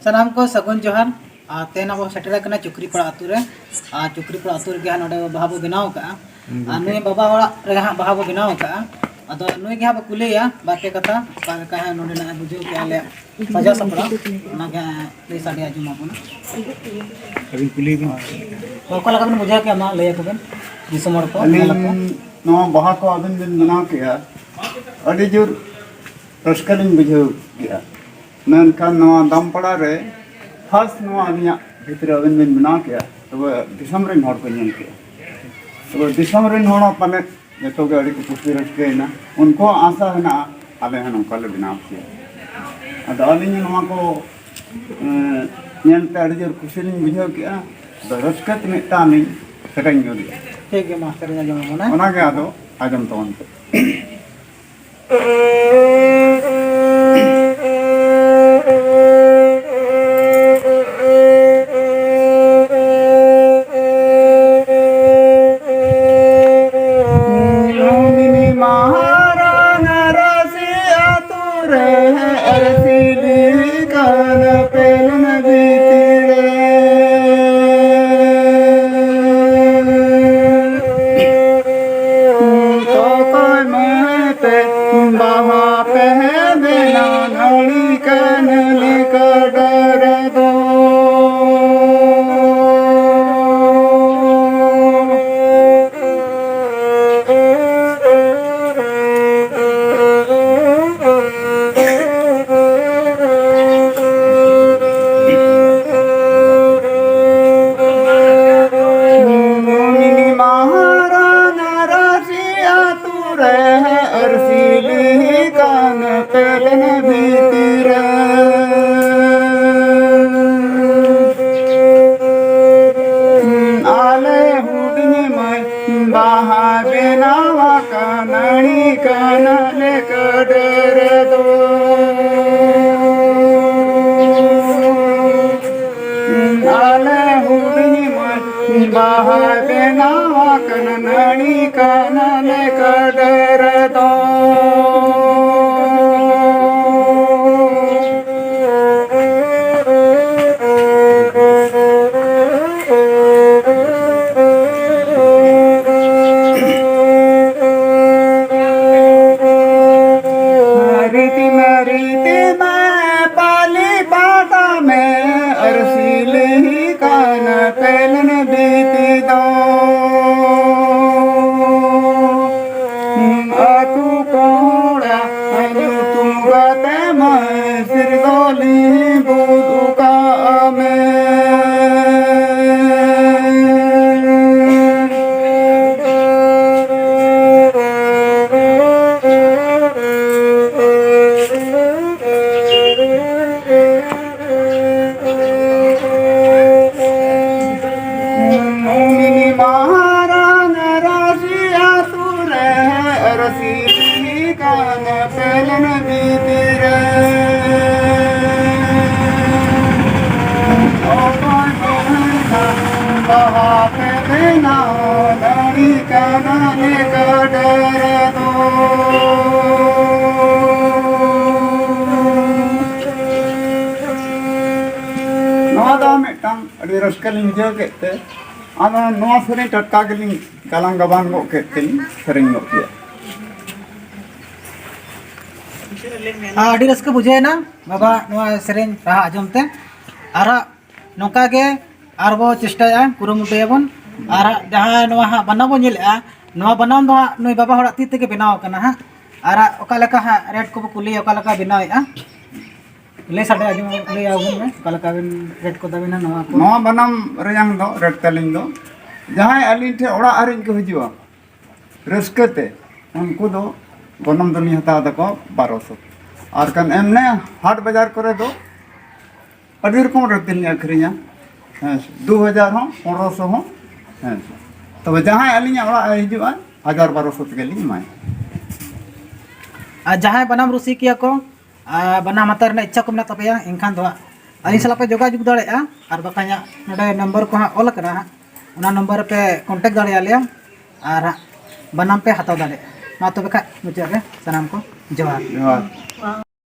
सनाम को सगुन जोहार तेना बो सेटेरा कना चुकरी पड़ा आतु रे चुकरी पड़ा आतु रे नोडे बाहा बो बनाव का नुई बाबा ओड़ा रे हा बाहा बो बनाव का अदो नुई के हा कुलिया बाते कथा का हा नोडे ना बुझो के आले सजा सपड़ा ना के ले साडी आजुमा बन अभी कुली को कोला का बुझा के मा ले को बन दिसमर को नो बाहा को अबिन बिन बनाव के अडी जोर रस्कलिन बुझो के मेनखान नवा दामपड़ा रे फर्स्ट नवा अनिया भितर अबिन बिन बनाव के तब दिसम रे हर को नेल के तब दिसम रे हर पाले जतो के अडी को खुशी रस्केना उनको आशा है ना आले हन कल बनाव के अद अलिन नवा को नेलते अडी जोर खुशी लिन बुझो के द रस्कत मिटा नि सेटिंग जो दिया ठीक है मास्टर ने जमा मना ओना के आदो आजम तवन रस्कलिन बुझो के आदा नवा सेरें टटका गलिन गालांग गबान गो के सेरें गो के आडी रस्क बुझे ना बाबा नवा सेरें रहा आजमते आरा नोका के आरबो चेष्टाया कुरुमुटयाबन आरा जहां नवा हा बनाबो नेलआ नवा बनाम दो नय बाबा होड़ा ती ते के बनाव कना हा आरा ओका लका हा रेड को कुली ओका लका बनाएआ ले साडे आजम ले आगुन में ओका लका बिन रेड को दबिना नवा बनाम रेयांग दो रेड तलिंग दो जहां अलिन ठे ओड़ा आरिन को हिजुआ रस्कते उनको दो गोनम दुनी हता दको 1200 और कन एमने हाट बाजार करे दो अभी रकम रतिन अखरिया 2000 हो 1500 हो तब जहां अलिन ओड़ा हिजुआ 1200 तक लिन माय जहां बनाम रुसी किया को बनाम हतर ना इच्छा को मेना तपया इनखान दो अली सला पे जोगाजोग दाड़ेआ और बकाया नोडे नंबर को हा ऑल करा उना नंबर पे कांटेक्ट दाड़े आलिया और बनाम पे हताव दाड़े मा तो बका मुझे सनाम को जोहार।